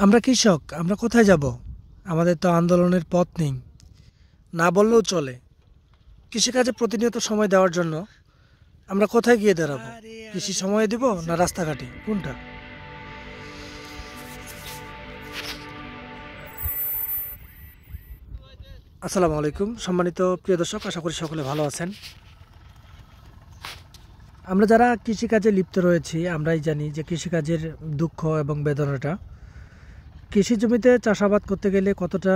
আমরা কৃষক, আমরা কোথায় যাব? আমাদের তো আন্দোলনের পথ নেই, না বললেও চলে। কৃষিকাজে প্রতিনিয়ত সময় দেওয়ার জন্য আমরা কোথায় গিয়ে দাঁড়াবো? কৃষি সময় দিব না রাস্তাঘাটে, কোনটা? আসসালামু আলাইকুম, সম্মানিত প্রিয় দর্শক, আশা করি সকলে ভালো আছেন। আমরা যারা কৃষিকাজে লিপ্ত রয়েছি আমরাই জানি যে কৃষিকাজের দুঃখ এবং বেদনাটা। কৃষি জমিতে চাষাবাদ করতে গেলে কতটা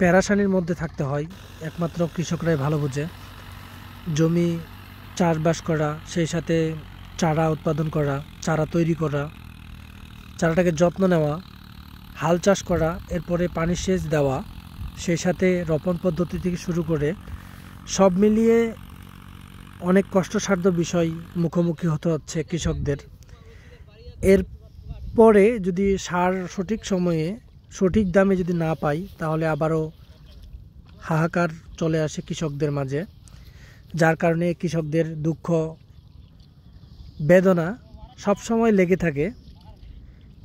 প্যারাশানির মধ্যে থাকতে হয় একমাত্র কৃষকরাই ভালো বোঝে। জমি চাষবাস করা, সেই সাথে চারা উৎপাদন করা, চারা তৈরি করা, চারাটাকে যত্ন নেওয়া, হাল চাষ করা, এরপরে পানি সেচ দেওয়া, সেই সাথে রোপণ পদ্ধতি থেকে শুরু করে সব মিলিয়ে অনেক কষ্টসাধ্য বিষয় মুখোমুখি হতে হচ্ছে কৃষকদের। এর পরে যদি সার সঠিক সময়ে সঠিক দামে যদি না পাই তাহলে আবারও হাহাকার চলে আসে কৃষকদের মাঝে, যার কারণে কৃষকদের দুঃখ বেদনা সবসময় লেগে থাকে।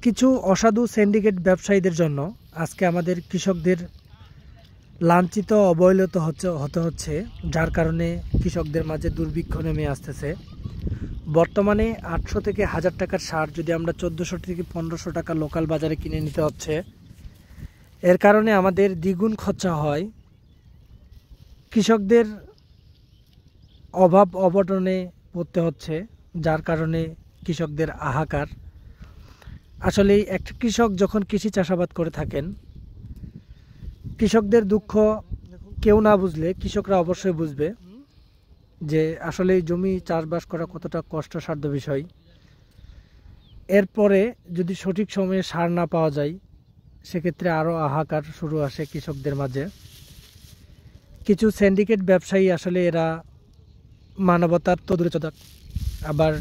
কিছু অসাধু সিন্ডিকেট ব্যবসায়ীদের জন্য আজকে আমাদের কৃষকদের লাঞ্ছিত অবহেলিত হতে হচ্ছে, যার কারণে কৃষকদের মাঝে দুর্ভিক্ষ নেমে আসতেছে। বর্তমানে 800 থেকে 1000 টাকার সার যদি আমরা 1400 থেকে 1500 টাকা লোকাল বাজারে কিনে নিতে হচ্ছে। এর কারণে আমাদের দ্বিগুণ খরচা হয়। কৃষকদের অভাব অবটনে পড়তে হচ্ছে, যার কারণে কৃষকদের হাহাকার। আসলে একটা কৃষক যখন কৃষি চাষাবাদ করে থাকেন, কৃষকদের দুঃখ কেউ না বুঝলে কৃষকরা অবশ্যই বুঝবে যে আসলে জমি চাষবাস করা কতটা কষ্টসাধ্য বিষয়। এরপরে যদি সঠিক সময়ে সার না পাওয়া যায় সেক্ষেত্রে আরও হাহাকার শুরু আসে কৃষকদের মাঝে। কিছু সিন্ডিকেট ব্যবসায়ী আসলে এরা মানবতার তো দূরে চলে, আবার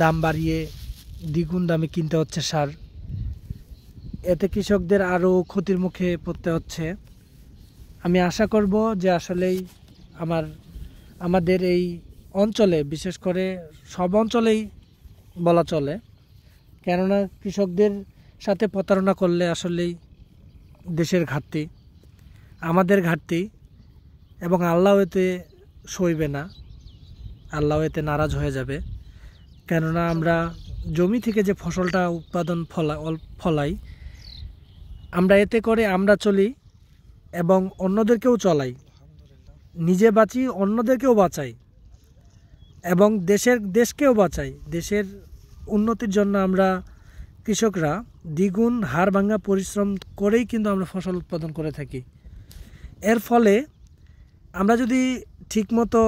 দাম বাড়িয়ে দ্বিগুণ দামে কিনতে হচ্ছে সার। এতে কৃষকদের আরও ক্ষতির মুখে পড়তে হচ্ছে। আমি আশা করব যে আসলেই আমাদের এই অঞ্চলে, বিশেষ করে সব অঞ্চলেই বলা চলে, কেননা কৃষকদের সাথে প্রতারণা করলে আসলেই দেশের ঘাটতি, আমাদের ঘাটতি, এবং আল্লাহ এতে সইবে না, আল্লাহ এতে নারাজ হয়ে যাবে। কেননা আমরা জমি থেকে যে ফসলটা উৎপাদন ফলাই আমরা, এতে করে আমরা চলি এবং অন্যদেরকেও চলাই, নিজে বাঁচি, অন্যদেরকেও বাঁচাই এবং দেশকেও বাঁচাই। দেশের উন্নতির জন্য আমরা কৃষকরা দ্বিগুণ হাড় ভাঙা পরিশ্রম করেই কিন্তু আমরা ফসল উৎপাদন করে থাকি। এর ফলে আমরা যদি ঠিকমতো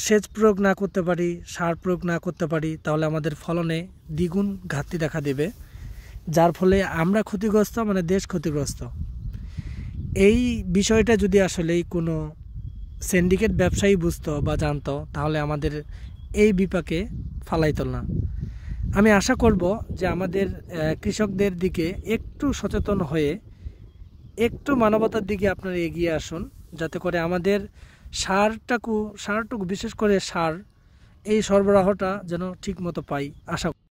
সেচ প্রয়োগ না করতে পারি, সার প্রয়োগ না করতে পারি, তাহলে আমাদের ফলনে দ্বিগুণ ঘাটতি দেখা দেবে, যার ফলে আমরা ক্ষতিগ্রস্ত, মানে দেশ ক্ষতিগ্রস্ত। এই বিষয়টা যদি আসলেই কোনো সিন্ডিকেট ব্যবসায়ী বুঝতো বা জানতো তাহলে আমাদের এই বিপাকে ফালাইতো না। আমি আশা করব যে আমাদের কৃষকদের দিকে একটু সচেতন হয়ে একটু মানবতার দিকে আপনারা এগিয়ে আসুন, যাতে করে আমাদের সারটুকু বিশেষ করে সার, এই সরবরাহটা যেন ঠিক মতো পাই। আশা